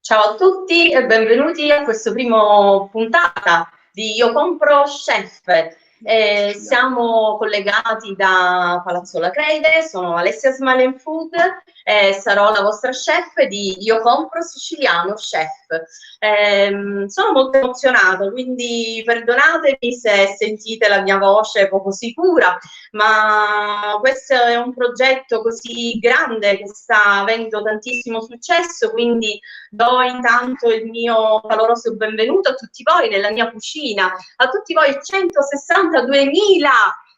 Ciao a tutti e benvenuti a questo primo puntata di Io Compro Chef. Siamo collegati da Palazzo La Creide, sono Alessia Smile Food e sarò la vostra chef di Io Compro Siciliano Chef. Sono molto emozionata, quindi perdonatemi se sentite la mia voce poco sicura, ma questo è un progetto così grande che sta avendo tantissimo successo, quindi do intanto il mio caloroso benvenuto a tutti voi nella mia cucina, a tutti voi 162.000,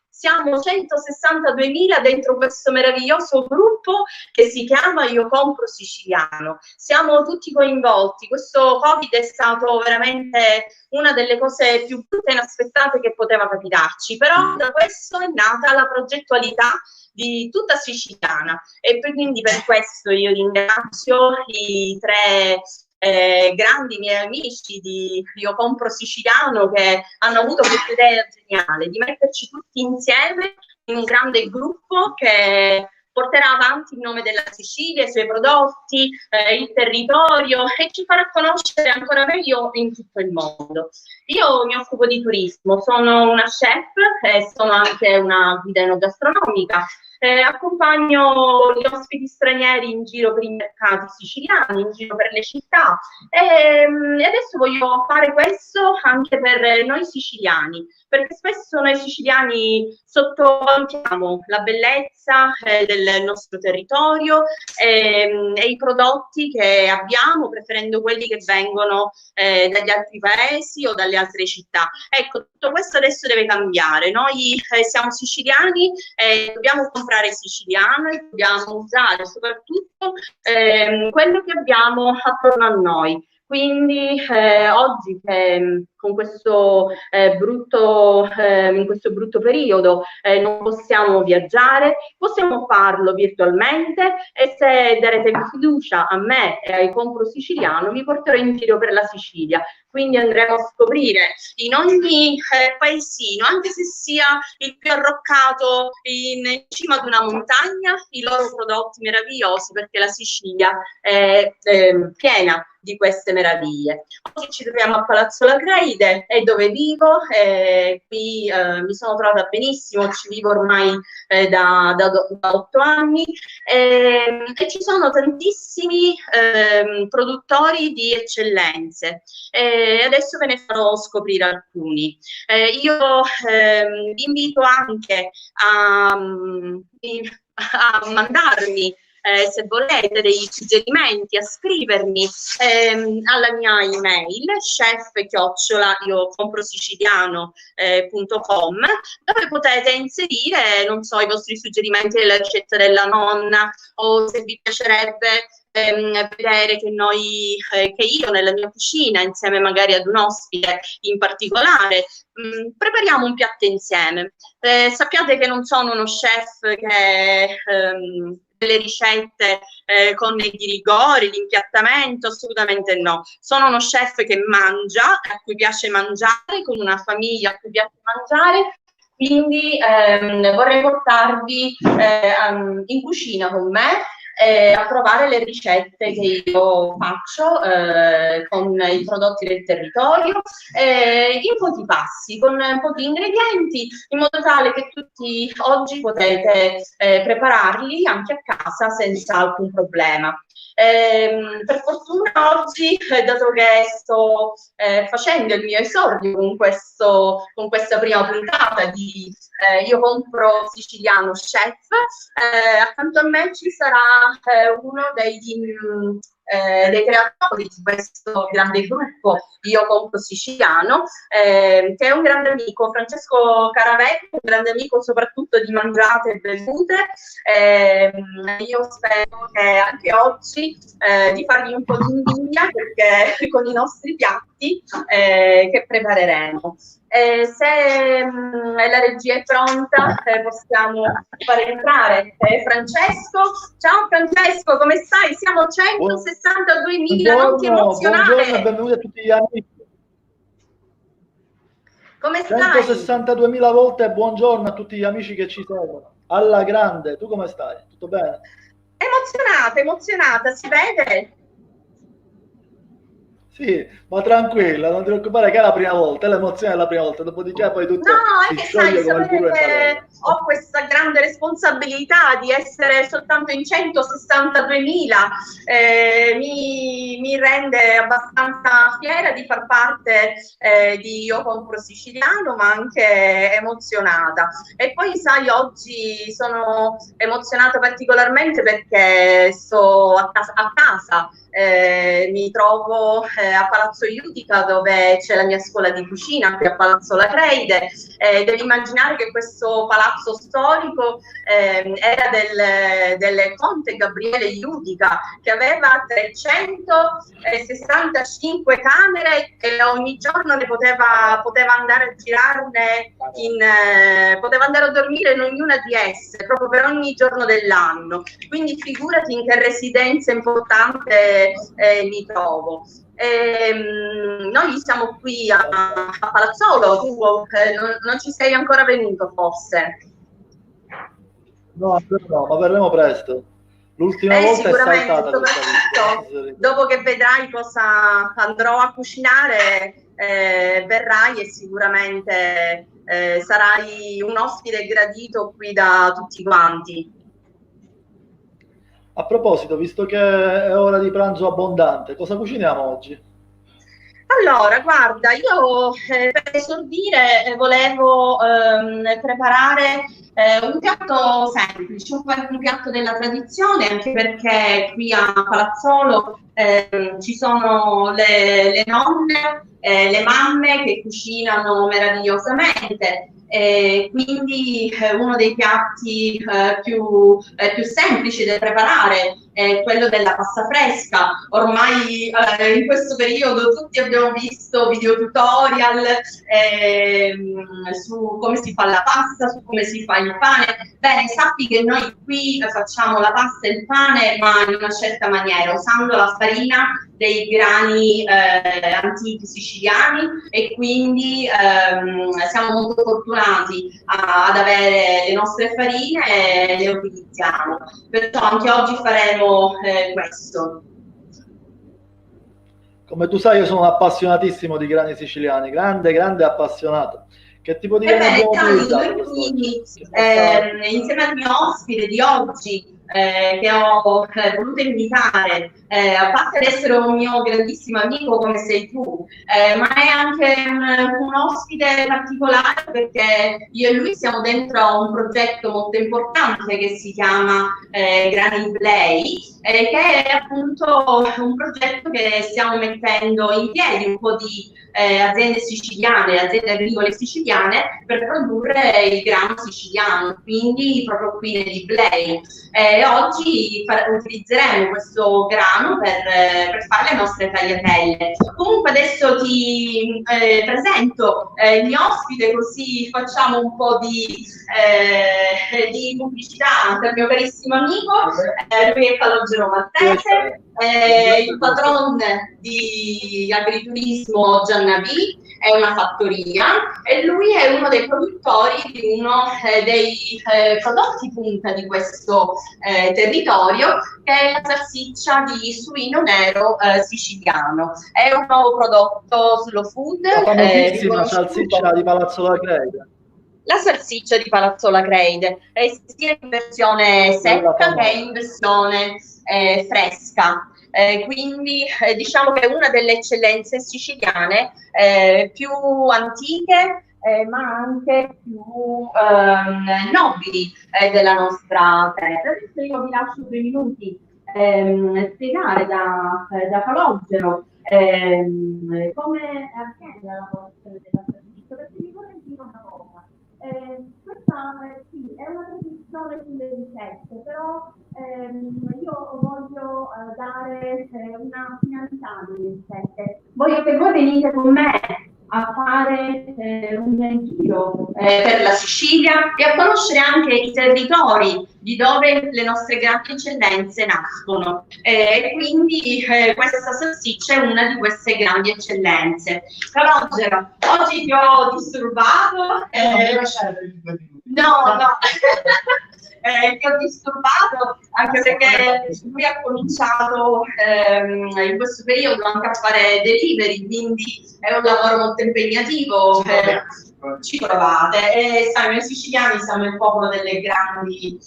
siamo 162.000 dentro questo meraviglioso gruppo che si chiama Io Compro Siciliano. Siamo tutti coinvolti, questo Covid è stato veramente una delle cose più brutte e inaspettate che poteva capitarci, però da questo è nata la progettualità di tutta siciliana e quindi per questo io ringrazio i tre grandi miei amici di Io Compro Siciliano che hanno avuto questa idea geniale di metterci tutti insieme in un grande gruppo che porterà avanti il nome della Sicilia, i suoi prodotti, il territorio e ci farà conoscere ancora meglio in tutto il mondo. Io mi occupo di turismo, sono una chef e sono anche una guida enogastronomica. Accompagno gli ospiti stranieri in giro per i mercati siciliani, in giro per le città e adesso voglio fare questo anche per noi siciliani, perché spesso noi siciliani sottovalutiamo la bellezza del nostro territorio e i prodotti che abbiamo, preferendo quelli che vengono dagli altri paesi o dalle altre città. Ecco, tutto questo adesso deve cambiare. Noi siamo siciliani e dobbiamo comprare siciliano e dobbiamo usare soprattutto quello che abbiamo attorno a noi. Quindi oggi con questo in questo brutto periodo non possiamo viaggiare, possiamo farlo virtualmente e se darete fiducia a me e ai Compro Siciliano vi porterò in giro per la Sicilia. Quindi andremo a scoprire in ogni paesino, anche se sia il più arroccato in cima ad una montagna, i loro prodotti meravigliosi, perché la Sicilia è piena di queste meraviglie. Oggi ci troviamo a Palazzo La Creide, è dove vivo, qui mi sono trovata benissimo, ci vivo ormai da 8 anni e ci sono tantissimi produttori di eccellenze. Adesso ve ne farò scoprire alcuni. Io vi invito anche a mandarmi se volete dei suggerimenti, a scrivermi alla mia email chef@iocomprosiciliano.com dove potete inserire, non so, i vostri suggerimenti della ricetta della nonna o se vi piacerebbe vedere che io nella mia cucina, insieme magari ad un ospite in particolare, prepariamo un piatto insieme. Sappiate che non sono uno chef che delle ricette con i rigori, l'impiattamento, assolutamente no. Sono uno chef che mangia, a cui piace mangiare, con una famiglia a cui piace mangiare, quindi vorrei portarvi in cucina con me a provare le ricette che io faccio con i prodotti del territorio in pochi passi, con pochi ingredienti, in modo tale che tutti oggi potete prepararli anche a casa senza alcun problema. Per fortuna oggi, dato che sto facendo il mio esordio con questa prima puntata di Io Compro Siciliano Chef, accanto a me ci sarà uno dei creatori di questo grande gruppo Io Compro Siciliano, che è un grande amico, Francesco Caravelli, un grande amico soprattutto di mangiate e bevute. Io spero che anche oggi di fargli un po' di invidia, perché con i nostri piatti che prepareremo. Se la regia è pronta, possiamo fare entrare Francesco. Ciao Francesco, come stai? Siamo 162.000, non ti emozionare. Buongiorno e benvenuti a tutti gli amici. Come stai? 162.000 volte buongiorno a tutti gli amici che ci seguono. Alla grande, tu come stai? Tutto bene? Emozionata, si vede? Sì, ma tranquilla, non ti preoccupare che è la prima volta, è l'emozione della prima volta, dopodiché poi tutto No, è si che sai, scioglie come il burro in sapere padella. che ho questa grande responsabilità di essere soltanto in 162.000 mi rende abbastanza fiera di far parte di Io Compro Siciliano, ma anche emozionata. E poi, sai, oggi sono emozionata particolarmente perché sto a casa. Mi trovo a Palazzo Iudica, dove c'è la mia scuola di cucina, qui a Palazzo La Creide. Devi immaginare che questo palazzo storico era del conte Gabriele Iudica, che aveva 365 camere e ogni giorno ne poteva andare a girarne poteva andare a dormire in ognuna di esse, proprio per ogni giorno dell'anno. Quindi figurati in che residenza importante mi trovo. Noi siamo qui a Palazzolo, tu non ci sei ancora venuto forse? No, ancora no, ma verremo presto. L'ultima volta è Sicuramente, saltata questa soprattutto visita. dopo che vedrai cosa andrò a cucinare, verrai e sicuramente sarai un ospite gradito qui da tutti quanti. A proposito, visto che è ora di pranzo abbondante, cosa cuciniamo oggi? Allora, guarda, io per esordire volevo preparare un piatto semplice, un piatto della tradizione, anche perché qui a Palazzolo ci sono le nonne, le mamme che cucinano meravigliosamente. Quindi uno dei piatti più semplici da preparare è quello della pasta fresca. Ormai in questo periodo tutti abbiamo visto video tutorial su come si fa la pasta, su come si fa il pane. Bene, sappi che noi qui facciamo la pasta e il pane, ma in una certa maniera, usando la farina dei grani antichi siciliani, e quindi siamo molto fortunati ad avere le nostre farine e le utilizziamo. Perciò anche oggi faremo questo. Come tu sai, io sono un appassionatissimo di grani siciliani, grande appassionato. Che tipo di grani abbiamo utilizzato quindi, insieme al mio ospite di oggi, che ho voluto invitare, a parte ad essere un mio grandissimo amico come sei tu, ma è anche un ospite particolare perché io e lui siamo dentro a un progetto molto importante che si chiama Grani Play, che è appunto un progetto che stiamo mettendo in piedi, un po' di aziende siciliane, aziende agricole siciliane, per produrre il grano siciliano, quindi proprio qui negli Play. Oggi utilizzeremo questo grano per fare le nostre tagliatelle. Comunque adesso ti presento il mio ospite, così facciamo un po' di pubblicità anche al mio carissimo amico. Lui è Calogero Maltese, il patron di agriturismo Giannavì, è una fattoria, e lui è uno dei produttori di uno dei prodotti punta di questo territorio, che è la salsiccia di suino nero siciliano. È un nuovo prodotto slow food. La famosissima salsiccia di Palazzo La Creide. La salsiccia di Palazzo La Creide è sia in versione secca che in versione fresca. Quindi diciamo che è una delle eccellenze siciliane più antiche, ma anche più nobili della nostra terra. Adesso io vi lascio 2 minuti spiegare da Calogero come avviene la lavorazione della salsiccia, perché vi vorrei dire una cosa. Questa sì, è una tradizione sulle ricette, però io voglio dare una finalità alle ricette. Voglio che voi venite con me a fare un giro per la Sicilia e a conoscere anche i territori di dove le nostre grandi eccellenze nascono. Quindi questa salsiccia è una di queste grandi eccellenze. Calogero, oggi ti ho disturbato. No. che ho disturbato, anche perché lui ha cominciato in questo periodo anche a fare delivery, quindi è un lavoro molto impegnativo. Ci provate, e sai, noi siciliani siamo il popolo delle grandi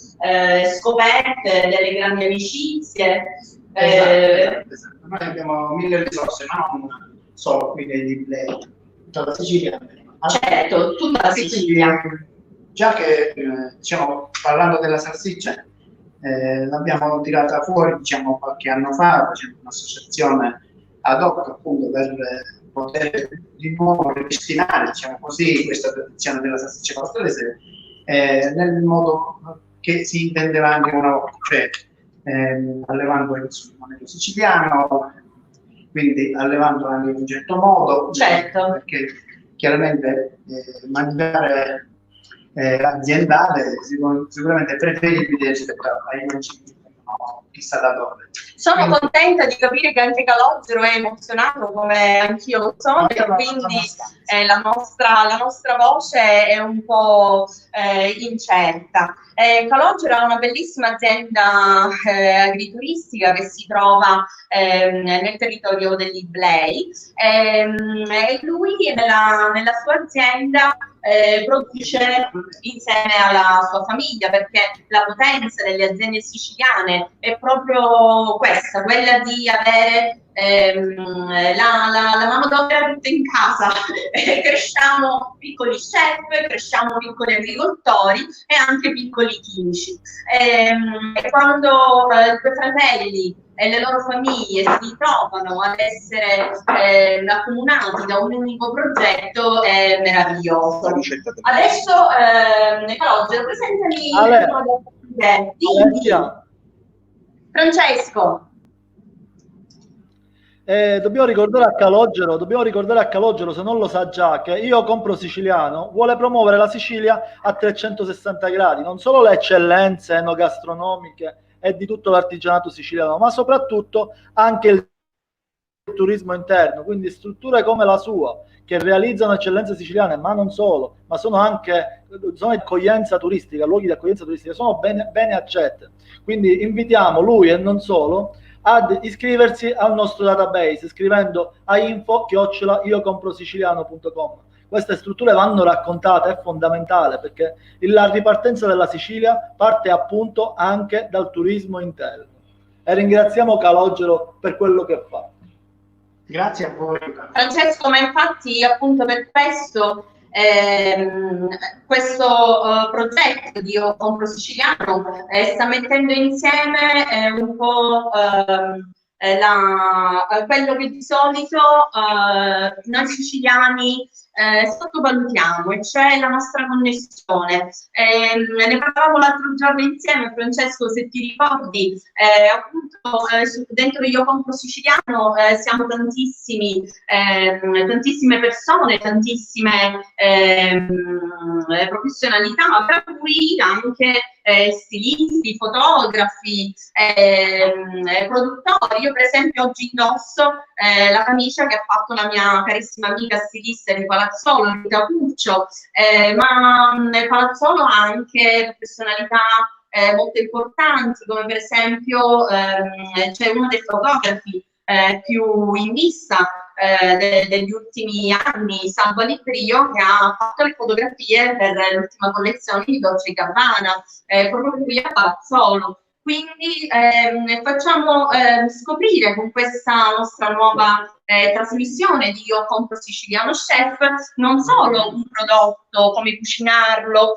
scoperte, delle grandi amicizie. Esatto. Noi abbiamo 1000 risorse, ma non solo qui nei liblei, tutta la Sicilia. Certo, tutta la Sicilia. Già che diciamo, parlando della salsiccia, l'abbiamo tirata fuori, diciamo, qualche anno fa, facendo un'associazione ad hoc appunto per poter di nuovo ripristinare, diciamo così, questa tradizione della salsiccia calabrese nel modo che si intendeva anche una volta, cioè allevando il modello siciliano, quindi allevando anche in un certo modo, certo, perché chiaramente mangiare aziendale sicuramente è preferibile rispetto ai cibi chissà da dove. Sono contenta di capire che anche Calogero è emozionato, come anch'io lo sono, e quindi la nostra voce è un po' incerta. Calogero ha una bellissima azienda agrituristica che si trova nel territorio dell'Iblei, e lui nella sua azienda produce insieme alla sua famiglia, perché la potenza delle aziende siciliane è proprio questa, quella di avere la manodopera tutta in casa. Cresciamo piccoli chef, cresciamo piccoli agricoltori e anche piccoli chimici. E quando due fratelli e le loro famiglie si trovano ad essere accomunati da un unico progetto, è meraviglioso. Adesso Calogero, presentami Francesco. Dobbiamo ricordare a Calogero, se non lo sa già, che Io Compro Siciliano vuole promuovere la Sicilia a 360 gradi, non solo le eccellenze enogastronomiche e di tutto l'artigianato siciliano, ma soprattutto anche il turismo interno, quindi strutture come la sua, che realizzano eccellenze siciliane, ma non solo, ma sono anche accoglienza turistica, luoghi di accoglienza turistica, sono bene accette. Quindi invitiamo lui e non solo ad iscriversi al nostro database scrivendo a info@iocomprosiciliano.com. Queste strutture vanno raccontate, è fondamentale, perché la ripartenza della Sicilia parte appunto anche dal turismo interno. E ringraziamo Calogero per quello che fa. Grazie a voi. Francesco, ma infatti appunto per questo progetto di Io Compro Siciliano sta mettendo insieme un po' quello che di solito noi siciliani sottovalutiamo, e cioè la nostra connessione. Ne parlavamo l'altro giorno insieme, Francesco, se ti ricordi, appunto dentro Io Compro Siciliano siamo tantissime persone, tantissime professionalità, tra cui anche stilisti, fotografi, produttori. Io per esempio oggi indosso la camicia che ha fatto la mia carissima amica stilista di Palazzolo, Rita Puccio, ma Palazzolo ha anche personalità molto importanti, come per esempio c'è uno dei fotografi più in vista degli ultimi anni, Salvo Aliprio, che ha fatto le fotografie per l'ultima collezione di Dolce & Gabbana, proprio qui a Palazzolo. Quindi facciamo scoprire con questa nostra nuova trasmissione di Io Compro Siciliano Chef non solo un prodotto, come cucinarlo,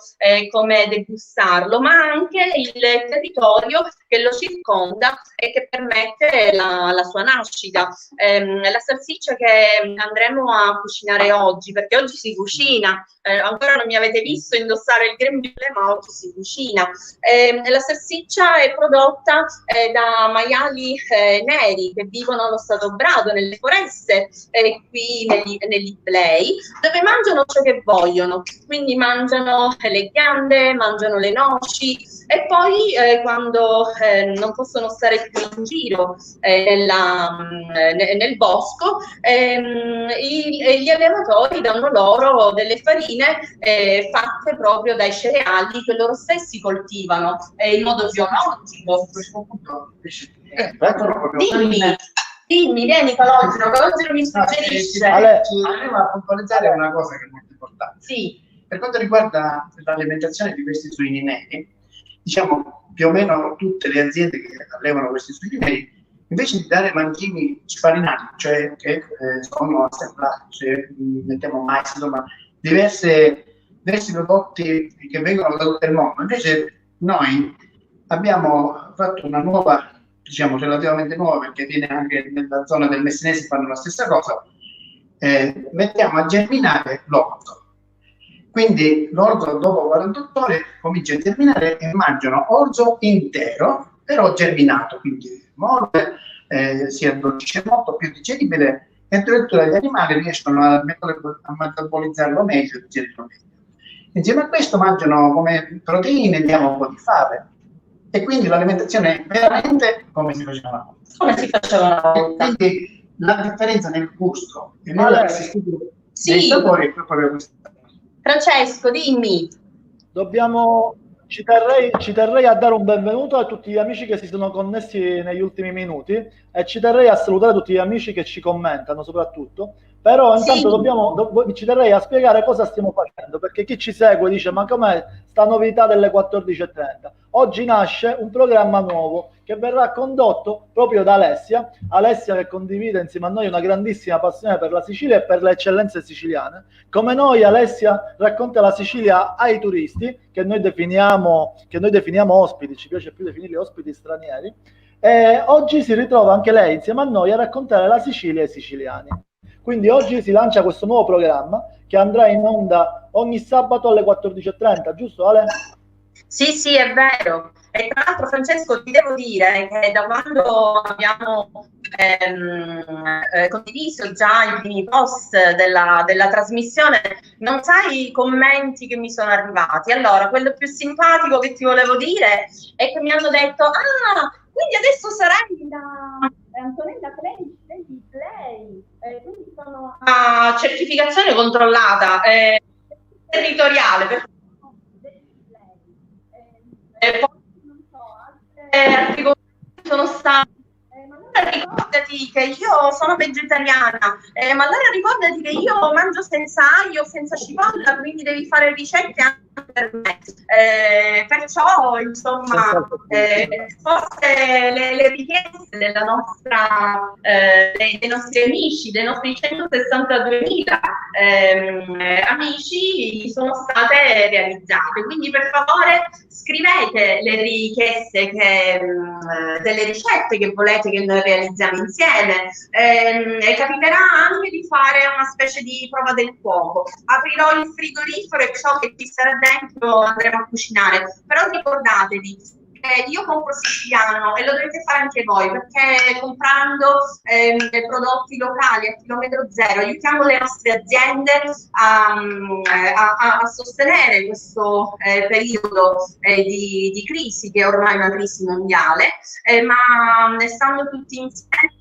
come degustarlo, ma anche il territorio che lo circonda e che permette la sua nascita. La salsiccia che andremo a cucinare oggi, perché oggi si cucina, ancora non mi avete visto indossare il grembiule, ma oggi si cucina. La salsiccia è prodotta da maiali neri che vivono allo Stato Brado, nelle foreste, giapponese, qui negli Iblei, dove mangiano ciò che vogliono, quindi mangiano le ghiande, mangiano le noci, e poi quando non possono stare più in giro nel bosco, gli allevatori danno loro delle farine fatte proprio dai cereali che loro stessi coltivano in modo biologico. Dimmi, vieni Calogero mi suggerisce. Volevo puntualizzare una cosa che è molto importante. Sì. Per quanto riguarda l'alimentazione di questi suini neri, diciamo più o meno tutte le aziende che allevano questi suini neri, invece di dare mangimi sfarinati, cioè che sono assemblati, cioè mettiamo mais, insomma, diversi prodotti che vengono da tutto il mondo, invece noi abbiamo fatto una nuova, diciamo relativamente nuova, perché viene anche nella zona del Messinese, fanno la stessa cosa, mettiamo a germinare l'orzo. Quindi l'orzo dopo 48 ore comincia a germinare e mangiano orzo intero, però germinato, quindi morde, si addolcisce molto, più digeribile, e addirittura gli animali riescono a metabolizzarlo meglio, digerirlo meglio. Insieme a questo mangiano come proteine, diamo un po' di fave, e quindi l'alimentazione è veramente come si faceva una volta. Come si faceva una volta. Quindi la differenza nel gusto e nei sapori è proprio questa. Francesco, dimmi. Ci terrei a dare un benvenuto a tutti gli amici che si sono connessi negli ultimi minuti, e ci terrei a salutare tutti gli amici che ci commentano soprattutto, però intanto ci terrei a spiegare cosa stiamo facendo, perché chi ci segue dice: ma com'è sta novità delle 14:30? Oggi nasce un programma nuovo che verrà condotto proprio da Alessia che condivide insieme a noi una grandissima passione per la Sicilia e per le eccellenze siciliane. Come noi, Alessia racconta la Sicilia ai turisti, che noi definiamo ospiti, ci piace più definirli ospiti stranieri, e oggi si ritrova anche lei insieme a noi a raccontare la Sicilia ai siciliani. Quindi oggi si lancia questo nuovo programma che andrà in onda ogni sabato alle 14:30, giusto Ale? Sì, è vero. E tra l'altro, Francesco, ti devo dire che da quando abbiamo condiviso già i primi post della trasmissione, non sai i commenti che mi sono arrivati. Allora, quello più simpatico che ti volevo dire è che mi hanno detto: quindi adesso sarai da Antonella Play, quindi sono a certificazione controllata territoriale, perché poi non so, altre articoli sono stati. Ma allora ricordati che io sono vegetariana, ma allora ricordati che io mangio senza aglio, senza cipolla, quindi devi fare ricette anche per me. Perciò, insomma, forse le richieste della nostra, dei nostri amici, dei nostri 162.000 amici sono state realizzate. Quindi per favore scrivete le richieste delle ricette che volete che noi realizziamo insieme. Capiterà anche di fare una specie di prova del fuoco. Aprirò il frigorifero e ciò che ci sarà dentro andremo a cucinare. Però ricordatevi, io compro siciliano e lo dovete fare anche voi, perché comprando prodotti locali a chilometro zero aiutiamo le nostre aziende a sostenere questo periodo di crisi, che è ormai una crisi mondiale, ma stando tutti insieme.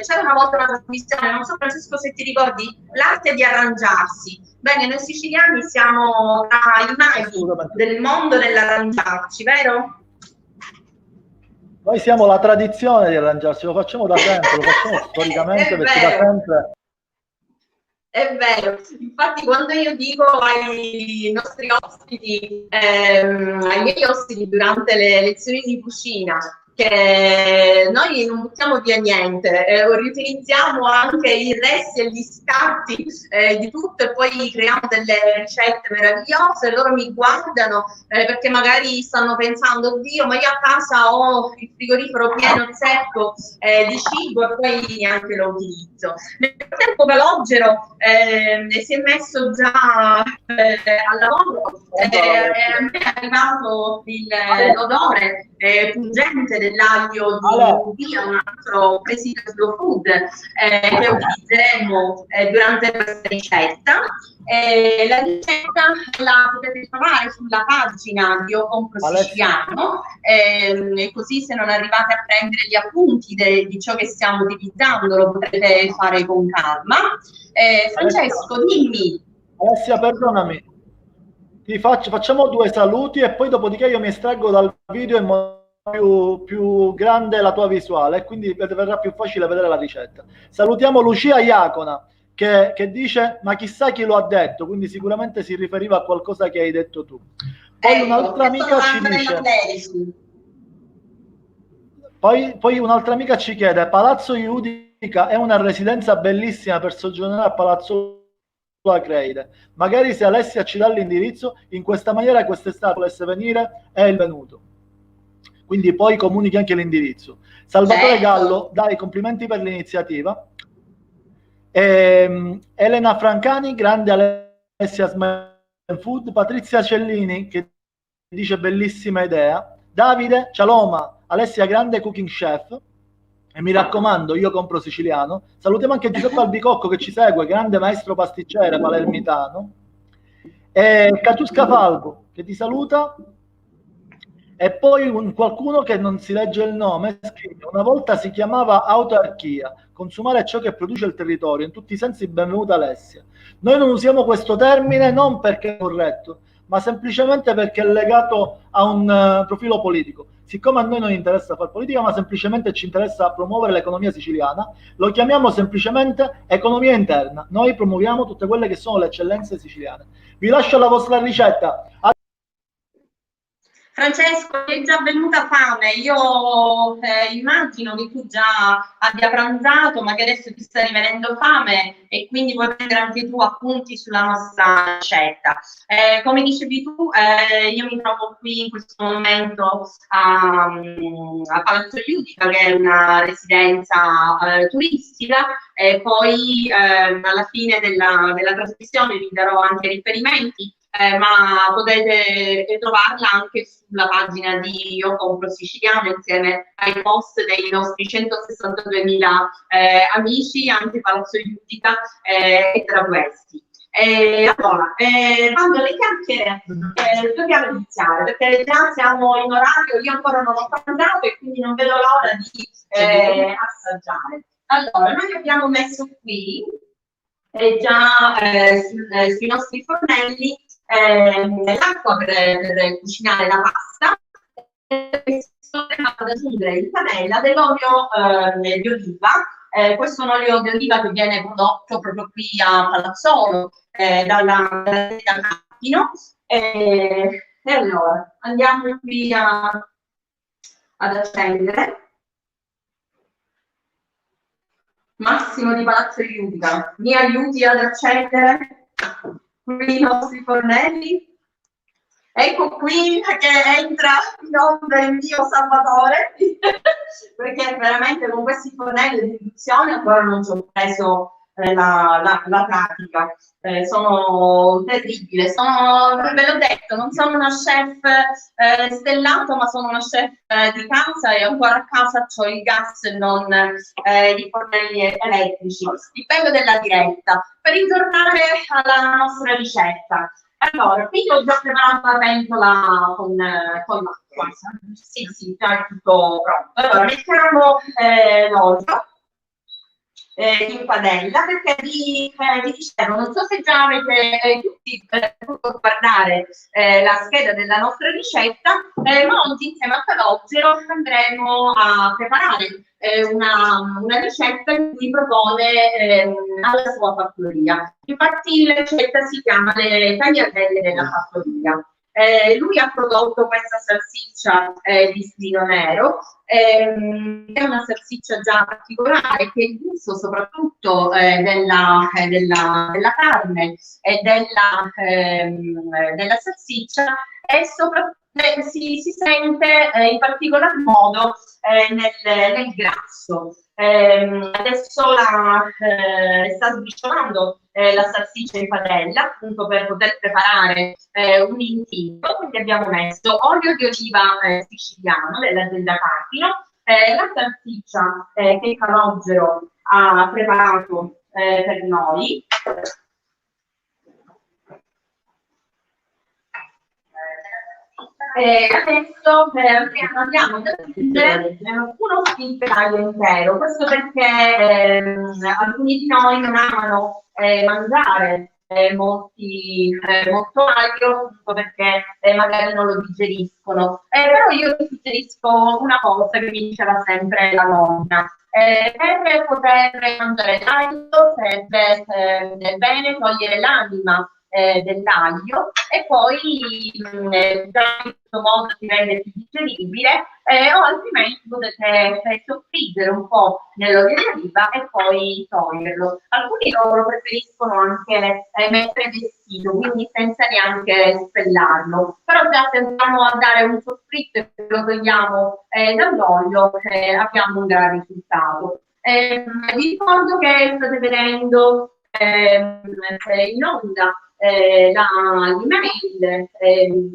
C'era una volta una trasmissione, non so Francesco se ti ricordi, l'arte di arrangiarsi. Bene, noi siciliani siamo tra i maghi del mondo dell'arrangiarci, vero? Noi siamo la tradizione di arrangiarsi, lo facciamo da sempre, lo facciamo storicamente, perché da sempre. È vero, infatti quando io dico ai nostri ospiti, ai miei ospiti durante le lezioni di cucina, che noi non buttiamo via niente, riutilizziamo anche i resti e gli scarti di tutto e poi creiamo delle ricette meravigliose. Loro mi guardano perché magari stanno pensando: oddio, ma io a casa ho il frigorifero pieno zeppo di cibo e poi neanche lo utilizzo. Nel frattempo Calogero si è messo già al lavoro a me è arrivato l'odore pungente dell'aglio di via, un altro presidio slow food che utilizzeremo durante questa ricetta. La ricetta la potete trovare sulla pagina di Io Compro Siciliano, così se non arrivate a prendere gli appunti di ciò che stiamo utilizzando lo potrete fare con calma. Francesco, dimmi. Alessia, perdonami, facciamo due saluti e poi dopodiché io mi estraggo dal video in modo più grande la tua visuale e quindi verrà più facile vedere la ricetta. Salutiamo Lucia Iacona che dice ma chissà chi lo ha detto, quindi sicuramente si riferiva a qualcosa che hai detto tu. Poi un'altra amica ci dice... Poi un'altra amica ci chiede: Palazzo Iudica è una residenza bellissima per soggiornare a Palazzo Acreide. Magari se Alessia ci dà l'indirizzo, in questa maniera quest'estate volesse venire è il venuto. Quindi poi comunichi anche l'indirizzo. Salvatore Gallo, dai, complimenti per l'iniziativa. Elena Francani, grande Alessia Smile Food. Patrizia Cellini che dice bellissima idea. Davide Cialoma, Alessia grande cooking chef, e mi raccomando Io Compro Siciliano. Salutiamo anche Giuseppe Albicocco che ci segue, grande maestro pasticcere palermitano, e Catiusca Falco che ti saluta, e poi qualcuno che non si legge il nome scrive: una volta si chiamava autarchia, consumare ciò che produce il territorio, in tutti i sensi benvenuta Alessia. Noi non usiamo questo termine non perché è corretto, ma semplicemente perché è legato a un profilo politico. Siccome a noi non interessa fare politica, ma semplicemente ci interessa promuovere l'economia siciliana, lo chiamiamo semplicemente economia interna. Noi promuoviamo tutte quelle che sono le eccellenze siciliane. Vi lascio la vostra ricetta. Francesco, ti è già venuta fame, io immagino che tu già abbia pranzato, ma che adesso ti sta rivenendo fame e quindi puoi prendere anche tu appunti sulla nostra ricetta. Come dicevi tu, io mi trovo qui in questo momento a Palazzo Iudica, che è una residenza turistica, e poi alla fine della trasmissione vi darò anche riferimenti. Ma potete trovarla anche sulla pagina di Io Compro Siciliano insieme ai post dei nostri 162.000 amici, anche Palazzo Iudica e tra questi. Allora, quando le chiacchiere dobbiamo iniziare perché già siamo in orario, io ancora non ho pranzato e quindi non vedo l'ora di assaggiare. Allora, noi abbiamo messo qui già sui nostri fornelli l'acqua per cucinare la pasta, ad aggiungere in padella dell'olio di oliva. Questo è un olio di oliva che viene prodotto proprio qui a Palazzolo dalla Cappino. E allora andiamo qui ad accendere. Massimo di Palazzo Iudica, mi aiuti ad accendere qui i nostri fornelli? Ecco qui che entra in onda il mio Salvatore, perché veramente con questi fornelli di induzione ancora non ci ho preso la pratica. Sono terribili, ve l'ho detto, non sono una chef stellato, ma sono una chef di casa e ancora a casa ho il gas e non i fornelli elettrici. Dipende dalla diretta. Per ritornare alla nostra ricetta. Allora, qui ho già preparato la pentola con l'acqua. Sì, già è tutto pronto. Allora, mettiamo l'olio in padella, perché vi dicevo, non so se già avete tutti potuto guardare la scheda della nostra ricetta, ma oggi insieme a Calogero andremo a preparare una ricetta in cui propone alla sua fattoria. Infatti la ricetta si chiama le tagliatelle della fattoria. Lui ha prodotto questa salsiccia di strino nero, è una salsiccia già particolare che il gusto soprattutto della carne e della salsiccia e soprattutto si sente in particolar modo nel grasso. Adesso sta sbriciolando la salsiccia in padella, appunto per poter preparare un intiglio. Quindi abbiamo messo olio di oliva siciliano dell'azienda Carpino, la salsiccia che Calogero ha preparato per noi. Adesso andiamo ad aggiungere uno spintaglio intero, questo perché alcuni di noi non amano mangiare molto aglio, perché magari non lo digeriscono, però io vi suggerisco una cosa che mi diceva sempre la nonna. Per poter mangiare l'aglio serve bene togliere l'anima dell'aglio e poi già in questo modo si rende più digeribile o altrimenti potete soffriggere un po' nell'olio di oliva e poi toglierlo. Alcuni loro preferiscono anche mettere vestito, quindi senza neanche spellarlo, però già se andiamo a dare un soffritto e lo togliamo dall'olio abbiamo un gran risultato. Vi ricordo che state vedendo in onda l'email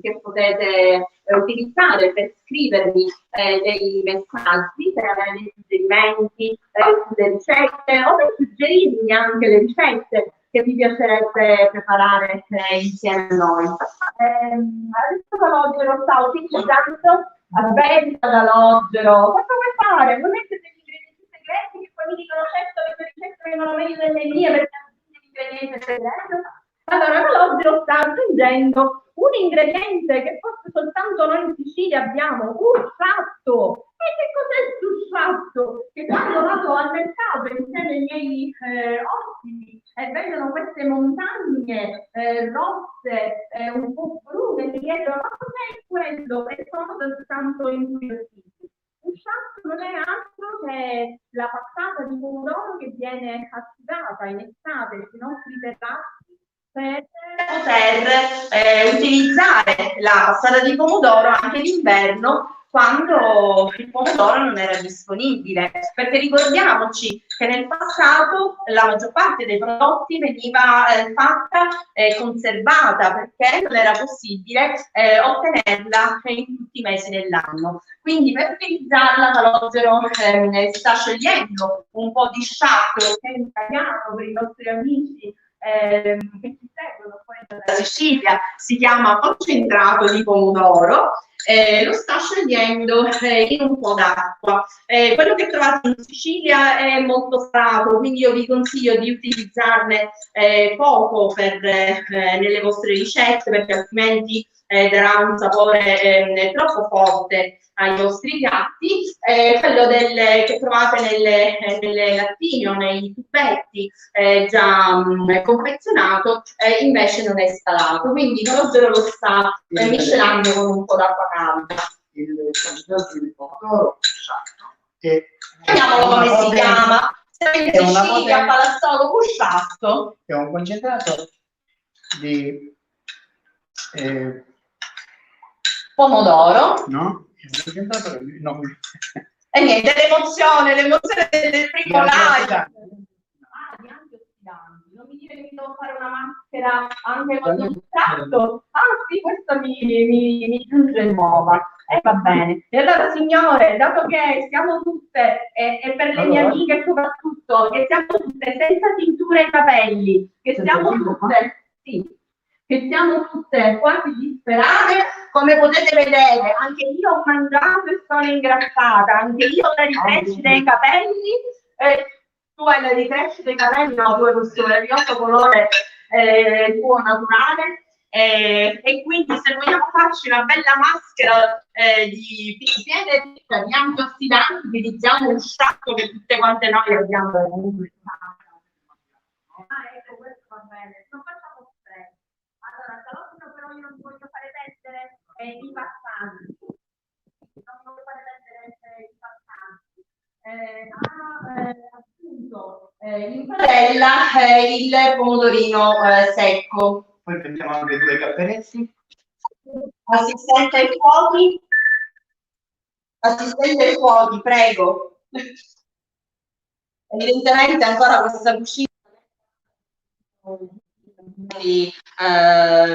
che potete utilizzare per scrivermi dei messaggi, per avere dei suggerimenti sulle ricette o per suggerirmi anche le ricette che vi piacerebbe preparare insieme a noi. Adesso Calogero sta utilizzando aspetta Calogero, cosa vuoi fare? Vuoi mettere degli ingredienti segreti che poi mi dicono certo che le ricette vengono meglio delle mie perché l'ingrediente segreto? Allora, Calogero sta aggiungendo un ingrediente che forse soltanto noi in Sicilia abbiamo, usciatto. E che cos'è il usciatto? Che quando vado al mercato insieme ai miei ospiti e vedono queste montagne rosse, un po' brune, mi chiedono ma cos'è quello? E sono soltanto incuriositi. Usciatto non è altro che la passata di pomodoro che viene attivata in estate sui nostri terrazzi per poter utilizzare la passata di pomodoro anche d'inverno quando il pomodoro non era disponibile, perché ricordiamoci che nel passato la maggior parte dei prodotti veniva fatta conservata perché non era possibile ottenerla in tutti i mesi dell'anno. Quindi per utilizzarla Calogero sta scegliendo un po' di sciacquo, che è in italiano per i nostri amici che ci seguono poi dalla Sicilia, si chiama concentrato di pomodoro. Lo sta scegliendo in un po' d'acqua. Quello che trovate in Sicilia è molto salato, quindi io vi consiglio di utilizzarne poco nelle vostre ricette, perché altrimenti darà un sapore troppo forte ai vostri piatti. Quello che trovate nelle lattine o nei tubetti già confezionato invece non è salato, quindi Calogero lo sta miscelando con un po' d'acqua calda. Il concentrato di pomodoro vediamolo come si chiama. Siamo in Sicilia, a Palazzolo Cusciatto. È un concentrato di pomodoro, no? È un concentrato no. E niente, l'emozione del primo live. Di antiossidanti. Non mi dire che devo fare una maschera anche con il tratto. Ah sì, questa mi giunge nuova. E va bene. E allora signore, dato che siamo tutte, e per le mie amiche soprattutto, che siamo tutte senza tintura ai capelli, che siamo tutte, sì, che siamo tutte quasi disperate, come potete vedere, anche io ho mangiato e sono ingrassata, anche io ho la ricrescita dei capelli, tu hai la ricrescita dei capelli, no, tu hai questo meraviglioso colore tuo naturale, e quindi se vogliamo farci una bella maschera di antiossidanti, utilizziamo un sacco che tutte quante noi abbiamo. Ecco, questo va bene, non facciamo stress. Allora, Calogero, però io non voglio fare perdere i passanti. Non voglio fare perdere i passanti. Appunto, in padella il pomodorino secco. Poi prendiamo anche 2 capperetti. Assistente ai fuochi. Assistente ai fuochi, prego. Evidentemente ancora questa cucina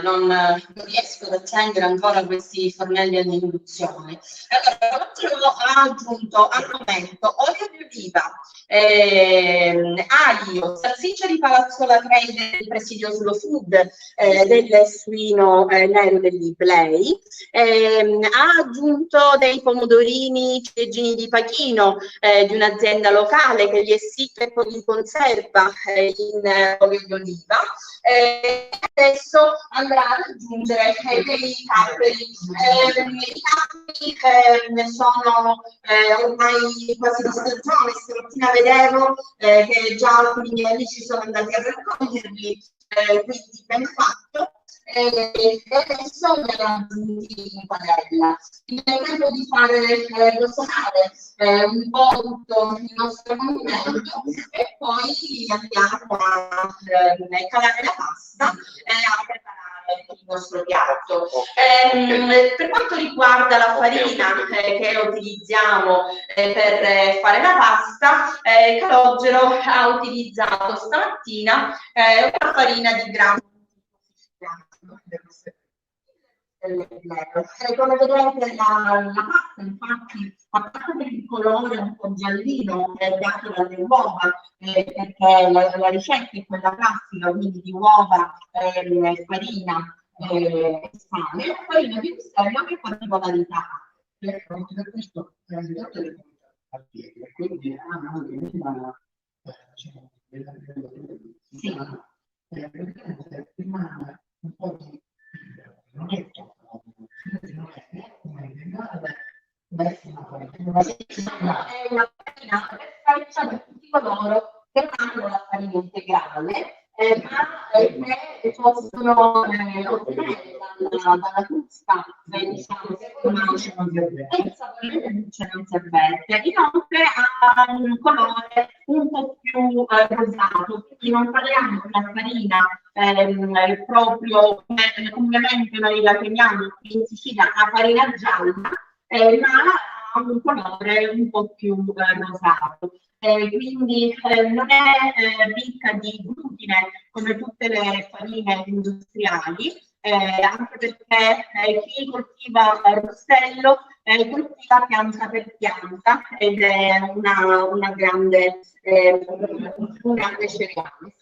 non riesco ad accendere ancora questi fornelli ad induzione. Allora, ha aggiunto al momento olio di oliva, aglio, salsiccia di Palazzo Lacrede del presidio Slow Food, del suino nero dell'Iblei, ha aggiunto dei pomodorini ciliegini di Pachino di un'azienda locale che li essicca e poi li conserva in olio di oliva. Adesso andrà ad aggiungere dei capperi. I capperi sono ormai quasi di stagione. Stamattina vedevo che già alcuni miei amici sono andati a raccoglierli, quindi ben fatto. E adesso andiamo aggiunti in padella. Il tempo di fare rosare un po' tutto il nostro condimento e poi andiamo a calare la pasta e a preparare il nostro piatto. Per quanto riguarda la farina che utilizziamo per fare la pasta, Calogero ha utilizzato stamattina una farina di grano. Come vedete la pasta infatti a parte per il colore un po' giallino dato dalle uova, perché la ricetta è quella classica, quindi di uova, farina e sale, farina di ustello che particolarità. Per questo a piede, quindi hanno anche una sì. Un po' di non è troppo, non è una farina perfetta per tutti coloro che hanno la farina integrale, ma che possono ottenere dalla frusta, diciamo, senza luce non si avverte. Inoltre ha un colore un po' più rosato, quindi non parliamo di una farina proprio comunemente noi la chiamiamo in Sicilia la farina gialla, ma ha un colore un po' più rosato. Quindi non è ricca di glutine come tutte le farine industriali, anche perché chi coltiva rostello coltiva pianta per pianta ed è un grande cereale.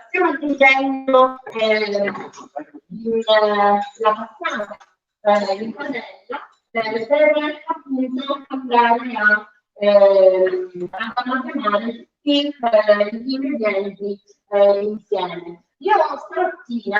Stiamo aggiungendo la passata in padella per appunto andare a amalgamare tutti gli ingredienti insieme. Io stamattina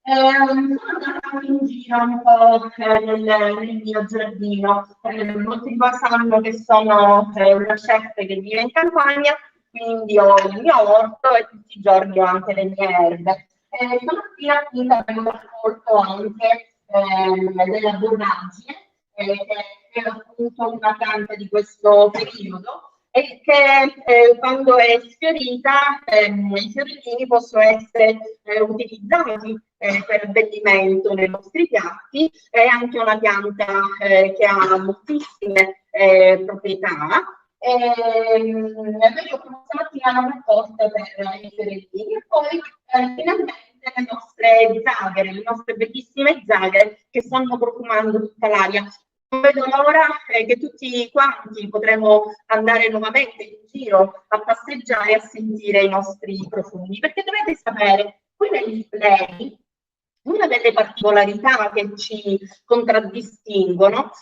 sono andata in giro un po' nel mio giardino. Molti di voi sanno che sono una chef che vive in Campania, quindi ho il mio orto e tutti i giorni ho anche le mie erbe. Stamattina appunto abbiamo raccolto anche della borragine, che è appunto una pianta di questo periodo e che quando è sfiorita i fiorini possono essere utilizzati per abbellimento nei nostri piatti. È anche una pianta che ha moltissime proprietà. Noi stamattina l'ho raccolta per i fiorellini e poi finalmente le nostre bellissime zaghere che stanno profumando tutta l'aria. Non vedo l'ora che tutti quanti potremo andare nuovamente in giro a passeggiare e a sentire i nostri profumi, perché dovete sapere, qui negli Iblei una delle particolarità che ci contraddistinguono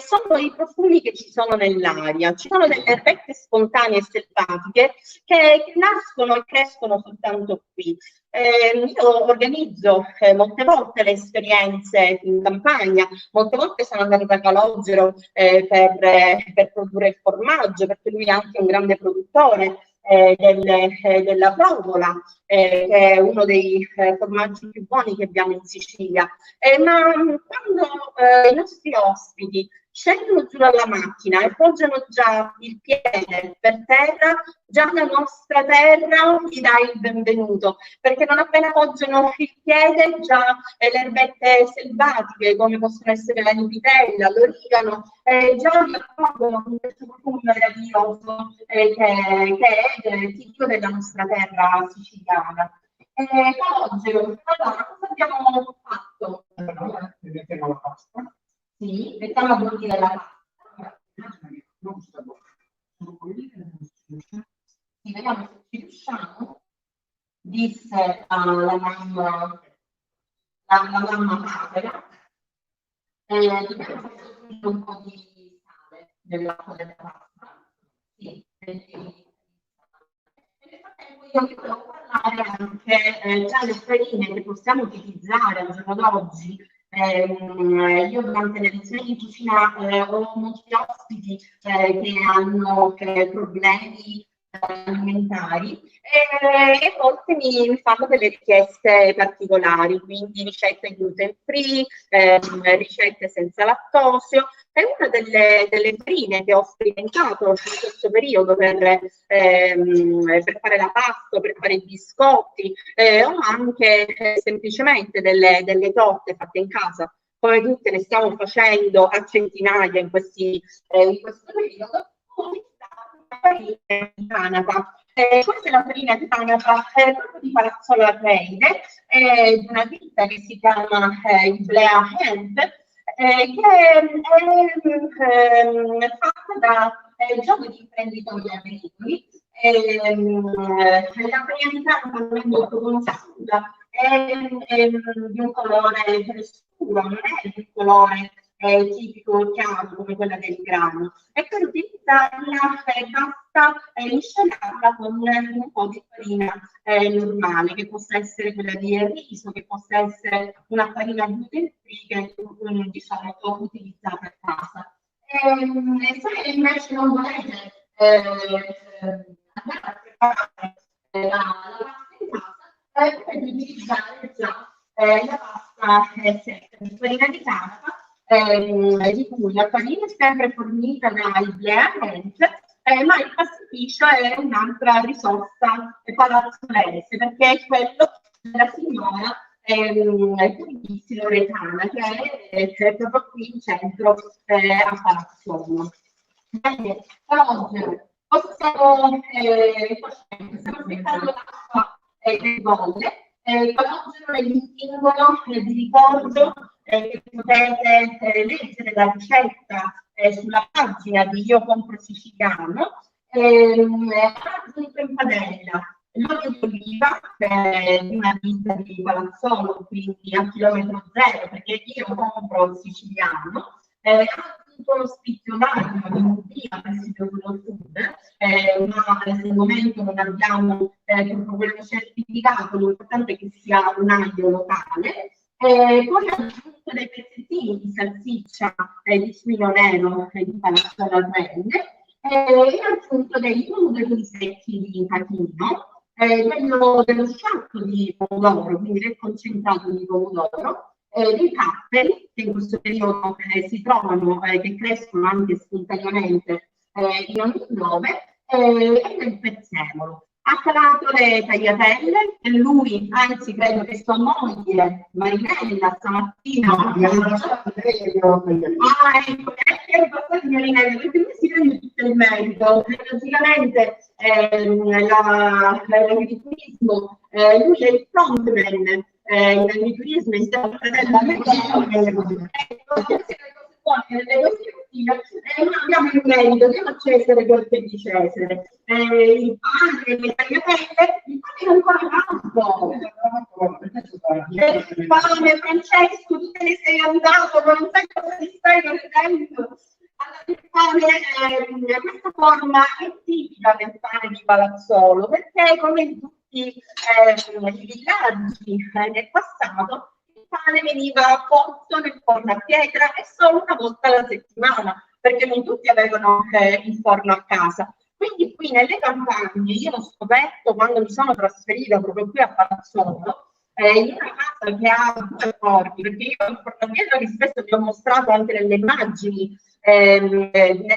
sono i profumi che ci sono nell'aria. Ci sono delle erbette spontanee e selvatiche che nascono e crescono soltanto qui. Io organizzo molte volte le esperienze in campagna, molte volte sono andata a Calogero per produrre il formaggio, perché lui è anche un grande produttore della provola, che è uno dei formaggi più buoni che abbiamo in Sicilia. Ma quando i nostri ospiti scendono giù dalla macchina e poggiano già il piede per terra, già la nostra terra gli dà il benvenuto, perché non appena poggiano il piede già le erbette selvatiche, come possono essere la nipitella, l'origano, già li accolgono con questo profumo meraviglioso che è tipico della nostra terra siciliana. Calogero, allora, cosa abbiamo fatto? Allora, mettiamo la pasta. Sì, mettiamo a bollire la pasta. Sì, vediamo se ci riusciamo. Disse la mamma papera. Dobbiamo fare un po' di sale nell'acqua della pasta. Sì, io vi volevo parlare anche già le farine che possiamo utilizzare al giorno d'oggi. Io durante le lezioni di cucina ho molti ospiti che hanno problemi alimentari e a volte mi fanno delle richieste particolari, quindi ricette gluten free, ricette senza lattosio. È una delle farine che ho sperimentato in questo periodo per fare la pasta, per fare i biscotti, o anche semplicemente delle torte fatte in casa, come tutte ne stiamo facendo a centinaia in questo periodo. La farina di canapa. Questa è la farina di canapa proprio di Palazzola Creide, di una ditta che si chiama Iblea Hemp, che è fatta da giovani imprenditori agricoli. La farina di canapa è molto conosciuta, è di un colore scuro, non è di un colore tipico chiaro come quella del grano, e per utilizzarla basta miscelarla con un po' di farina normale, che possa essere quella di riso, che possa essere una farina gluten free che di solito utilizzata a casa. Se invece non volete andare a preparare la pasta in casa, potete utilizzare già la pasta secca di farina di canapa, di cui la farina è sempre fornita da Iblea Hemp, ma il pastificio è un'altra risorsa palazzolese, perché è quello della signora Puglisi Loredana, che è proprio qui in centro a Palazzolo. Bene, oggi cosa stiamo facendo? Stiamo aspettando l'acqua che bolle. Calogero è il simbolo di ricordo che potete leggere la ricetta sulla pagina di Io Compro Siciliano. Aggiunto in padella l'olio di oliva di una ditta di Palazzolo, quindi a chilometro zero, perché io compro siciliano. Aggiunto lo spicchio d'aglio di Muggia, presidio sullo sud, ma al momento non abbiamo proprio quello certificato, l'importante è che sia un aglio locale. Poi ho aggiunto dei pezzettini di salsiccia di suino nero di Palazzola Rende, e ho aggiunto dei pomodori secchi di Incatino, quello dello sciacquo di pomodoro, quindi del concentrato di pomodoro, dei capperi che in questo periodo si trovano, che crescono anche spontaneamente in ogni dove, e del prezzemolo. Ha calato le tagliatelle e lui, anzi credo che sua moglie Marinella stamattina ecco, è passato di Marinella, perché lui si prende tutto il merito. Logicamente l'agriturismo, lui è il frontman l'agriturismo insieme al fratello non abbiamo il merito, diamo a Cesare quel che è di Cesare. Il padre, le tagliatelle, il padre è ancora caldo. Il pane, Francesco, tu te ne sei andato, ma non sai cosa ti stai vedendo. Il pane, questa forma è tipica del pane di Palazzolo, perché come in tutti i villaggi del passato, il pane veniva cotto nel forno a pietra e solo una volta alla settimana, perché non tutti avevano il forno a casa. Quindi qui nelle campagne io l'ho scoperto quando mi sono trasferita proprio qui a Palazzolo, in una casa che ha 2 forni, perché io ho un fornapietra che spesso vi ho mostrato anche nelle immagini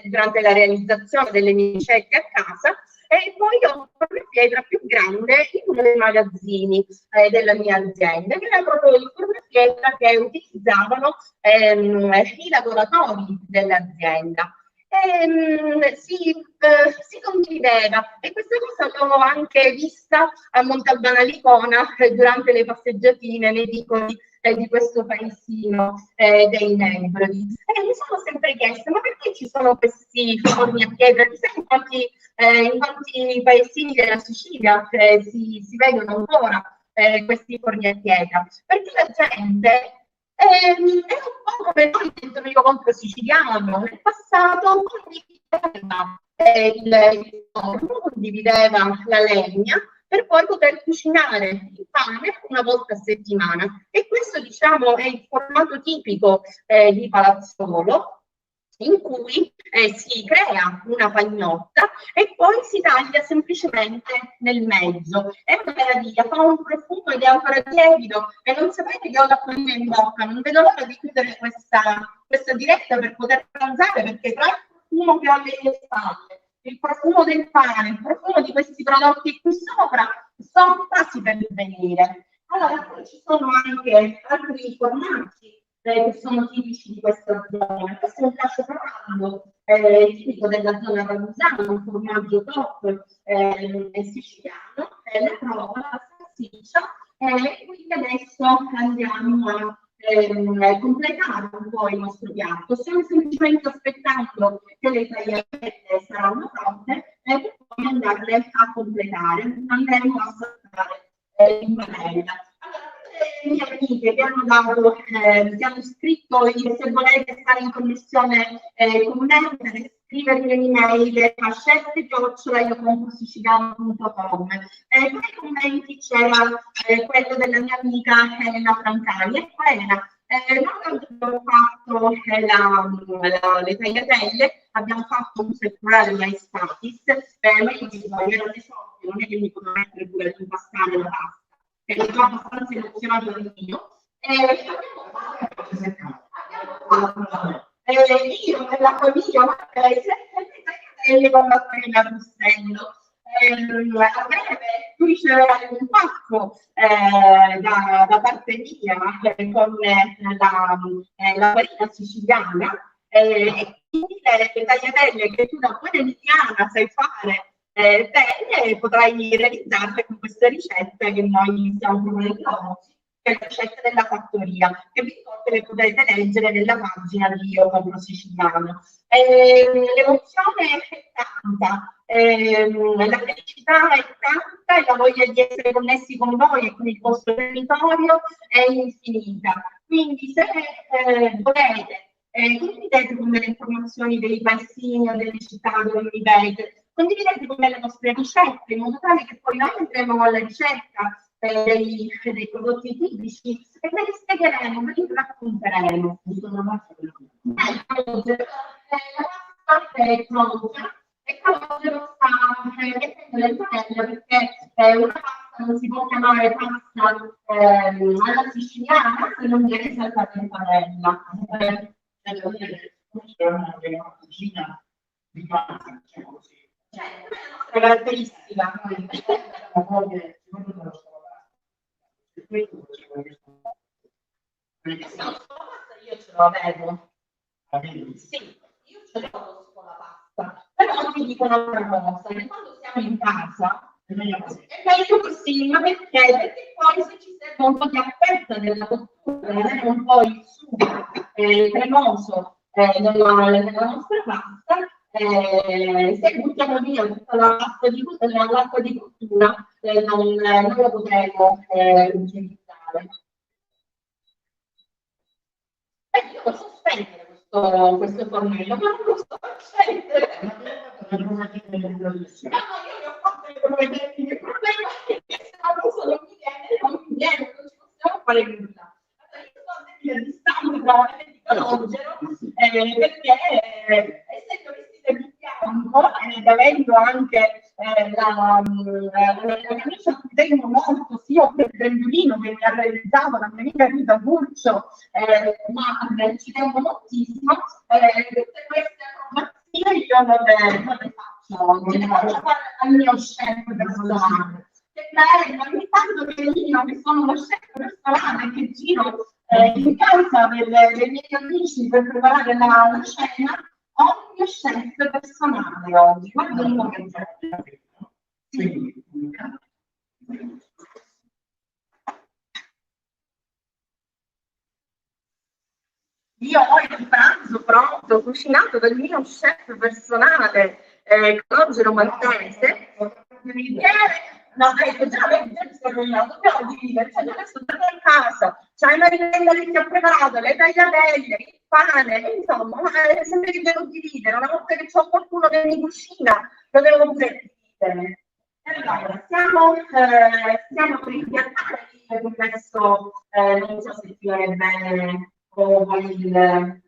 durante la realizzazione delle mie ricette a casa, e poi ho un fornapietra più grande in uno dei magazzini della mia azienda, che era proprio il fornapietra che utilizzavano i lavoratori dell'azienda. Si condivideva, e questa cosa l'ho anche vista a Montalbano Alicona durante le passeggiatine nei vicoli di questo paesino dei Nebrodi. E mi sono sempre chiesta, ma perché ci sono questi forni a pietra? Chissà in quanti paesini della Sicilia si vedono ancora questi forni a pietra? Perché la gente è un po' come noi dentro Io Compro Siciliano, nel passato condivideva il forno, condivideva la legna per poi poter cucinare il pane una volta a settimana. E questo, diciamo, è il formato tipico di Palazzolo, in cui si crea una pagnotta e poi si taglia semplicemente nel mezzo. È una meraviglia, fa un profumo ed è ancora tiepido, e non sapete che ho l'acquolina in bocca. Non vedo l'ora di chiudere questa diretta per poter pranzare, perché tra il profumo che ho alle mie spalle, il profumo del pane, il profumo di questi prodotti qui sopra, sono quasi per venire. Allora, poi ci sono anche altri formaggi che sono tipici di questa zona. Questo è un cacciocavallo tipico della zona ragusana, un formaggio top siciliano, la prova, la salsiccia, e quindi adesso andiamo a completare un po' il nostro piatto. Stiamo semplicemente aspettando che le tagliatelle saranno pronte per poi andarle a completare. Andremo a saltare in padella. Le mie amiche che hanno scritto se volete stare in connessione con me, per scrivermi un'email a chef@iocomprosiciliano.com. Tra i commenti c'era quello della mia amica Elena Francani, e Elena, noi abbiamo fatto le tagliatelle, abbiamo fatto un seculare mai statis, ma io dico, ero di solito, non è che mi potevo mettere pure ad impastare la pasta, che mi sono abbastanza emozionato anch'io. Io e la famiglia con la farina a Russello. A breve tu riceverai un pacco da parte mia con la farina siciliana, e quindi le tagliatelle che tu da buona emiliana sai fare bene, potrai realizzarle con queste ricette che noi stiamo proponendo, che è la ricetta della fattoria, che vi ricordo che potete leggere nella pagina di Io Compro Siciliano. L'emozione è tanta, la felicità è tanta, e la voglia di essere connessi con voi e con il vostro territorio è infinita. Quindi se volete, condividete con me le informazioni dei paesini o delle città dove vivete, condividete con me le vostre ricette, in modo tale che poi noi andremo alla ricerca dei prodotti tipici e ve li spiegheremo, ve li racconteremo. La pasta è pronta, e Calogero sta mettendo le padelle, perché una pasta non si può chiamare pasta alla siciliana se non viene saltata in padella. Una cucina di pasta, diciamo così. Cioè, è la nostra caratteristica. Io ce lo avevo. Sì, io ce l'ho con la pasta. Però ti dico un'altra cosa, che quando siamo in casa è meglio così, ma perché? Perché poi se ci serve un po' di aspetta della cottura, per avere un po' il sugo cremoso nella nostra pasta, se buttiamo via tutta l'acqua di cottura, non la potremo utilizzare. Io posso spegnere questo fornello, ma non lo sto accendere. No, io ne ho fatto le prove tecniche, il problema è che se la cosa non mi viene, non ci possiamo fare nulla. Allora, io sto a distanza probabilmente di Calogero, perché essendo vestita di bianco ed avendo anche la camicia a cui tengo molto, sia per il grembiulino che mi ha realizzato la mia amica Rita Furcio, ma ci tengo moltissimo. Tutte queste acrobazie io non le faccio fare al mio chef personale. Che bello, ogni tanto che io, che sono uno chef personale, che giro in casa dei miei amici per preparare la cena, ho il mio chef personale oggi. Guarda un po' che bello. Sì. Io ho il pranzo pronto, cucinato dal mio chef personale, Calogero Maltese, no, ecco, già dobbiamo dividere, cioè adesso torno in casa, c'hai una marinella che ti ha preparato, le tagliatelle, il pane, insomma, sempre che devo dividere, una volta che c'ho qualcuno che mi cucina, lo devo poter dividere. Allora, stiamo per impiantare il questo, non so se ti viene bene o il...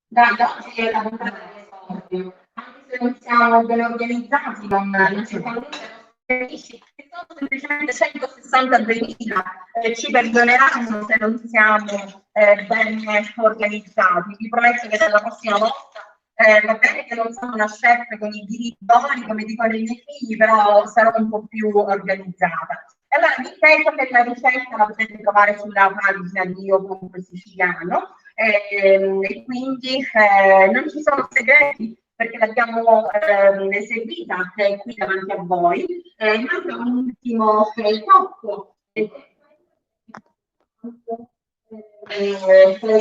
Dai, oggi è la puntata dell'esordio, anche se non siamo ben organizzati, non ci fanno nulla, amici, che sono semplicemente 162.000, ci perdoneranno se non siamo ben organizzati. Vi prometto che dalla prossima volta va bene che non sono una chef con i diritti, come dicono i miei figli, però sarò un po' più organizzata. Allora, vi ripeto che la ricetta la potete trovare sulla pagina di Io Compro Siciliano, e quindi non ci sono segreti perché l'abbiamo eseguita qui davanti a voi. Manca un ultimo tocco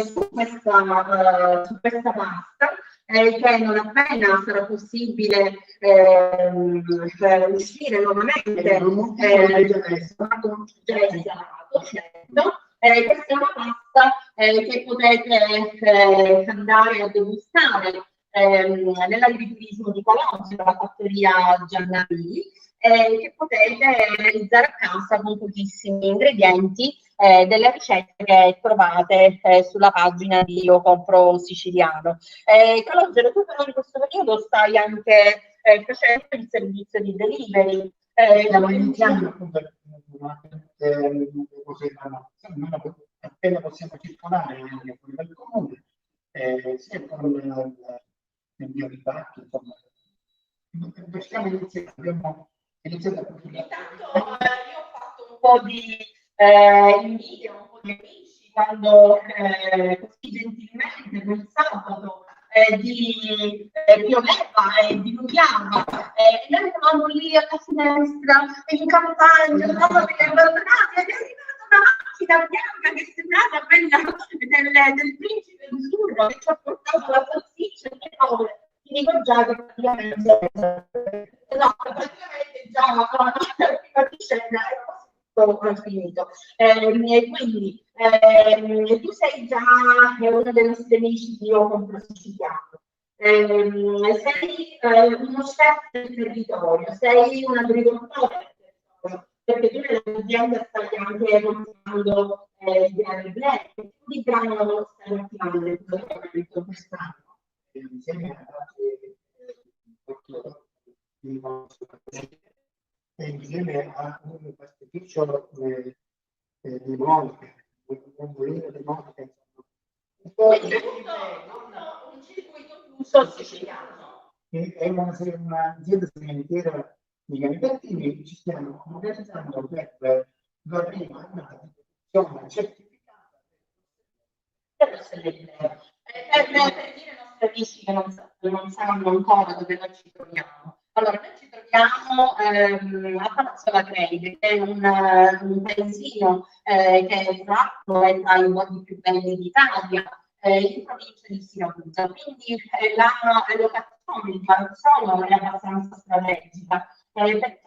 su questa pasta, che non appena sarà possibile uscire nuovamente questa è una pasta che potete andare a degustare nell'agriturismo di Calogero, la fattoria Giannarì, che potete realizzare a casa con pochissimi ingredienti, delle ricette che trovate sulla pagina di Io Compro Siciliano. Calogero, tu però in questo periodo stai anche facendo il servizio di delivery. Stiamo iniziando appunto appena possiamo circolare anche fuori dal comune, sia con il mio ripacco, insomma. Stiamo iniziando, abbiamo iniziato a intanto io ho fatto un po' di invidia, un po' di amici, quando così gentilmente quel sabato pioveva e diluviava, e noi eravamo lì alla finestra in campagna, eravamo abbandonati, ed è arrivata una macchina bianca che sembrava quella del principe azzurro che ci ha portato la salsiccia e le cose. Mi dico già che praticamente già la prima di scena era finito. Quindi tu sei già uno dei nostri amici di Io Compro Siciliano. Sei uno chef del territorio, sei un agricoltore, perché tu nell'azienda stai anche coltivando il grano black, di grano stai attivando in questo momento quest'anno. Insieme a insieme a un pasticcio di Monica, un mulino di Monica, un circuito chiuso siciliano. È un'azienda sementiera di Garibaldi, ci stiamo organizzando per l'arrivo a una produzione certificata. Per dire ai nostri amici che non sanno ancora dove noi ci troviamo. Allora, noi ci troviamo a Palazzo La Creide, che è un paesino che tra l'altro è tra i luoghi più belli d'Italia, in provincia di Siracusa. Quindi la locazione di Palazzo è abbastanza strategica, perché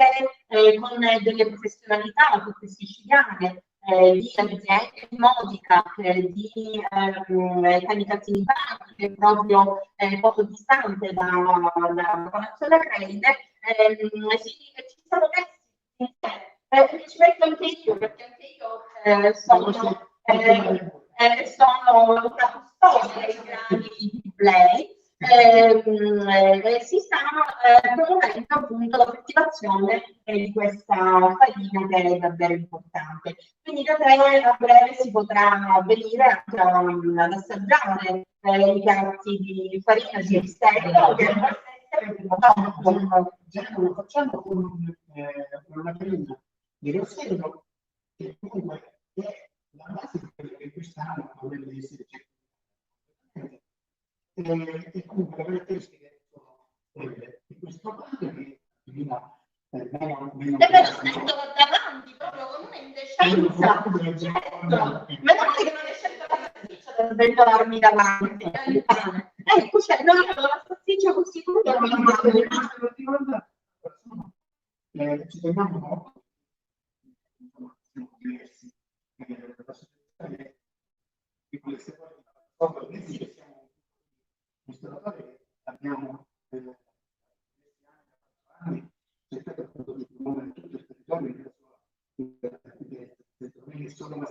con delle professionalità tutte siciliane, di aziende di Modica, di Canicattini Banchi, che è proprio poco distante da Palazzo La Creide, ci siamo messi insieme. Ci metto anche io, perché anche io sono una custodia dei grani di Play, si sta promuovendo appunto la coltivazione di questa farina che è davvero importante. Quindi da te a breve si potrà venire anche ad assaggiare i piatti di farina di ristello che lo facciamo con una farina di rossello che comunque è la base di quello che quest'anno dovrebbe essere e comunque le caratteristiche sono quelle di questo padre che veniva meno davanti proprio con un'indescenza. Meno male che non è scelta la salsiccia per sventolarmi davanti. Ecco, cioè, noi abbiamo la salsiccia così tutta ci teniamo molto diversi di queste cose siamo ristoratori abbiamo cercato appunto di promuovere tutto il territorio quindi sono una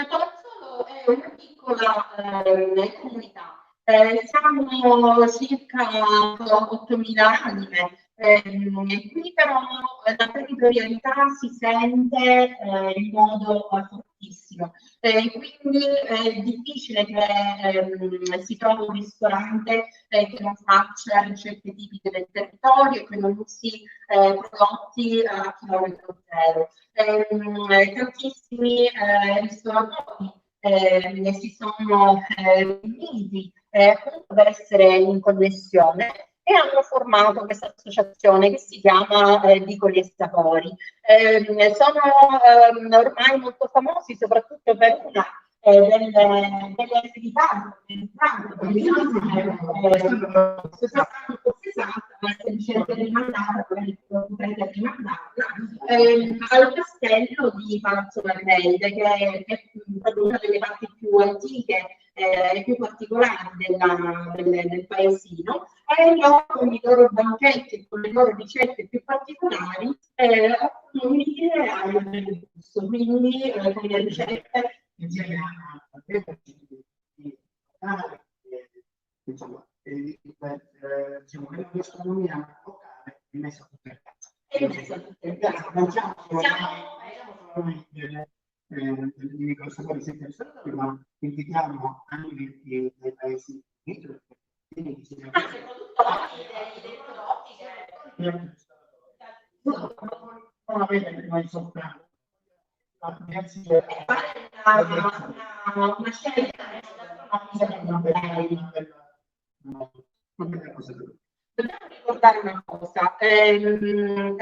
Palazzolo è una piccola comunità. Siamo circa 8.000 anime, qui però la territorialità si sente in modo fortissimo, quindi è difficile che si trovi un ristorante che non faccia ricette tipiche del territorio e che non usi prodotti a chilometro zero. Tantissimi ristoratori si sono riuniti per essere in connessione e hanno formato questa associazione che si chiama Vicoli e Sapori. Sono ormai molto famosi soprattutto per una delle attività al castello di Palazzo Margherita, che è una delle parti più antiche e più particolari del paesino, e loro con i loro banchetti e con le loro ricette più particolari unire al gusto, quindi con le ricette insieme a insomma, diciamo che la gastronomia locale è messa a tutto il caso. Non siamo solo i microsapori senza ristoratori, ma invitiamo anche dei paesi dentro non avete mai soltanto una scelta dobbiamo ricordare una cosa, nel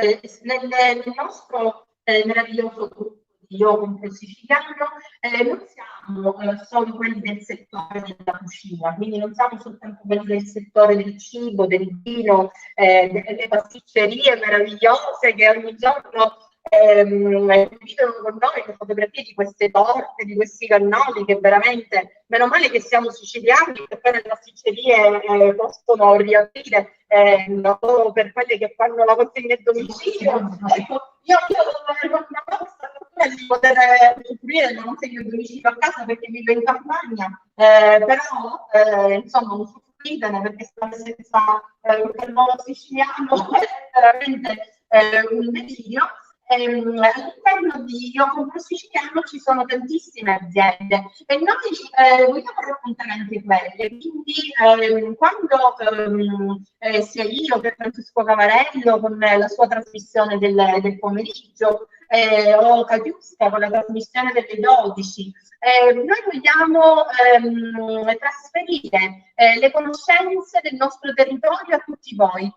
nostro meraviglioso gruppo di Io Compro Siciliano non siamo solo quelli del settore della cucina, quindi non siamo soltanto quelli del settore del cibo, del vino, delle pasticcerie meravigliose che ogni giorno condividono con noi le fotografie di queste torte, di questi cannoli che veramente, meno male che siamo siciliani, che poi le pasticcerie possono riaprire solo per quelle che fanno la consegna a domicilio. Ecco, io non ho questa fortuna di poter usufruire della consegna a domicilio a casa perché vivo in campagna, però insomma usufruitene perché stare senza il cannolo siciliano è veramente un delirio. All'interno di Io Compro Siciliano ci sono tantissime aziende e noi vogliamo raccontare anche quelle, quindi quando sia io che Francesco Cavarello con la sua trasmissione del pomeriggio o Catiusca con la trasmissione delle 12, noi vogliamo trasferire le conoscenze del nostro territorio a tutti voi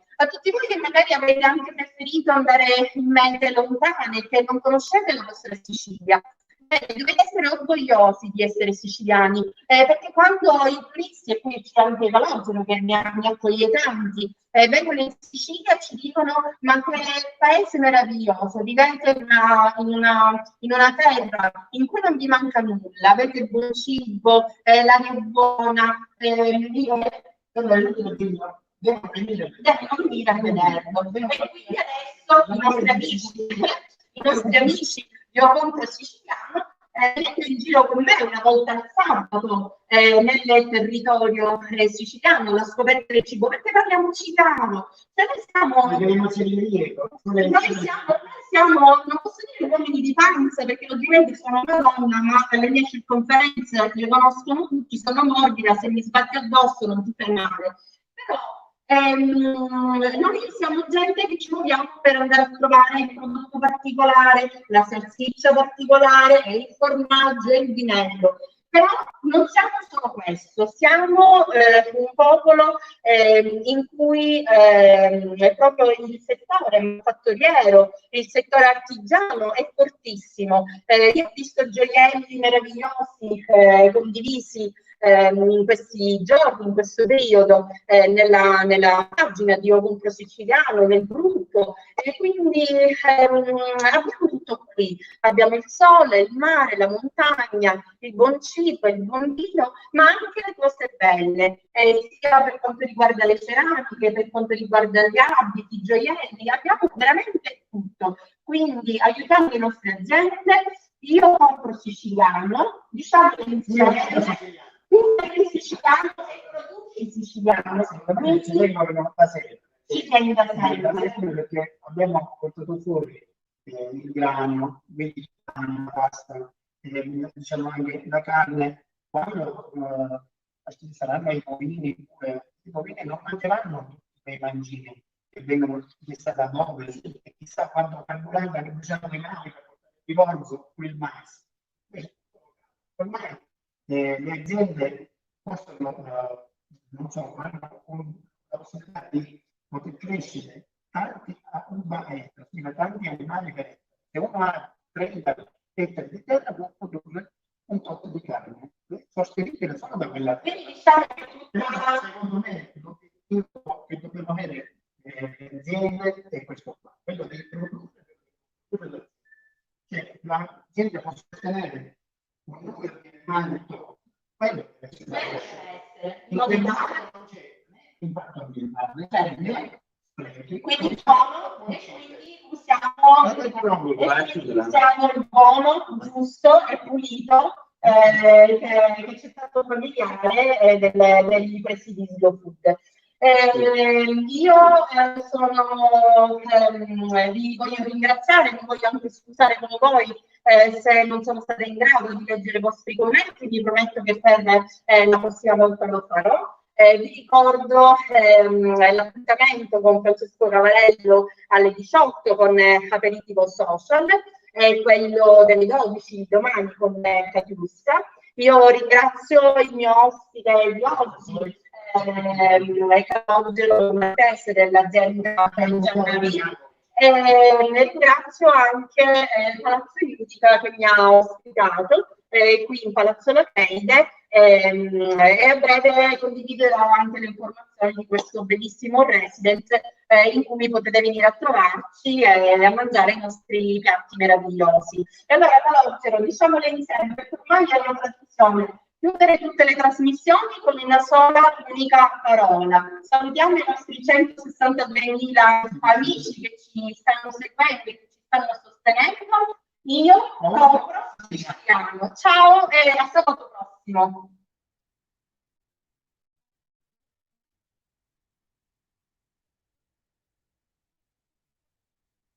che magari avete anche preferito andare in mete lontane, che non conoscete la vostra Sicilia. Dovete essere orgogliosi di essere siciliani, perché quando i turisti, e qui c'è anche Calogero che mi accoglie tanti, vengono in Sicilia ci dicono ma che paese meraviglioso, vivete in una terra in cui non vi manca nulla, avete buon cibo, l'aria è buona, devono venire a vederlo. E quindi adesso i nostri amici Io Compro Siciliano viene in giro con me una volta al sabato nel territorio siciliano, la scoperta del cibo, perché parliamo siciliano. Cioè noi siamo, non posso dire uomini di panza, perché ovviamente sono una donna, ma le mie circonferenze le conoscono tutti, sono morbida, se mi sbatti addosso non ti fai male. Però noi siamo gente che ci muoviamo per andare a trovare il prodotto particolare, la salsiccia particolare, e il formaggio e il vinello. Però non siamo solo questo, siamo un popolo in cui proprio il settore manifatturiero, il settore artigiano è fortissimo. Io ho visto gioielli meravigliosi condivisi in questi giorni, in questo periodo, nella pagina di Io Compro Siciliano, nel gruppo, e quindi abbiamo tutto qui. Abbiamo il sole, il mare, la montagna, il buon cibo, il buon vino, ma anche le cose belle, sia per quanto riguarda le ceramiche, per quanto riguarda gli abiti, i gioielli, abbiamo veramente tutto. Quindi aiutiamo le nostre aziende. Io compro siciliano, diciamo insieme il siciliano e prodotti siciliani. Ci vengono da sempre. Ci viene da sempre. Perché abbiamo portato fuori il grano, quindi la pasta, diciamo anche la carne. Quando ci saranno i bovini non mangeranno tutti quei mangimi che vengono chissà da dove, e chissà quando carburante che usiamo le navi per portare il rivolgo o il mais. Ormai le aziende possono, non so, hanno la possibilità di poter crescere tanti a un baretto, fino a tanti animali per ettaro. Se uno ha 30 ettari di terra può produrre un tot di carne. Sostenibile solo da quella terra. Secondo me l'obiettivo che dobbiamo avere le aziende è questo qua, quello di produrre. Che l'azienda può sostenere un numero di animali, quello deve essere impatto ambientale. Quindi buono, e quindi usiamo il buono, giusto e pulito che ci è stato familiare degli presidi di Slow Food. Io vi voglio ringraziare, vi voglio anche scusare con voi se non sono stata in grado di leggere i vostri commenti, vi prometto che per la prossima volta lo farò. Vi ricordo l'appuntamento con Francesco Cavarello alle 18 con Aperitivo Social, quello delle 12 domani con Catiusca. Io ringrazio il mio ospite di oggi, Calogero Marchese dell'azienda Giannavia. Ringrazio anche Palazzo Iudica che mi ha ospitato qui in Palazzo Lacreide e a breve condividerò anche le informazioni di questo bellissimo residence in cui potete venire a trovarci e a mangiare i nostri piatti meravigliosi. E allora Calogero, diciamole insieme, perché ormai è una tradizione chiudere tutte le trasmissioni con una sola unica parola. Salutiamo i nostri 163.000 amici che ci stanno seguendo e che ci stanno sostenendo. Io compro siciliano. Ciao e a sabato prossimo.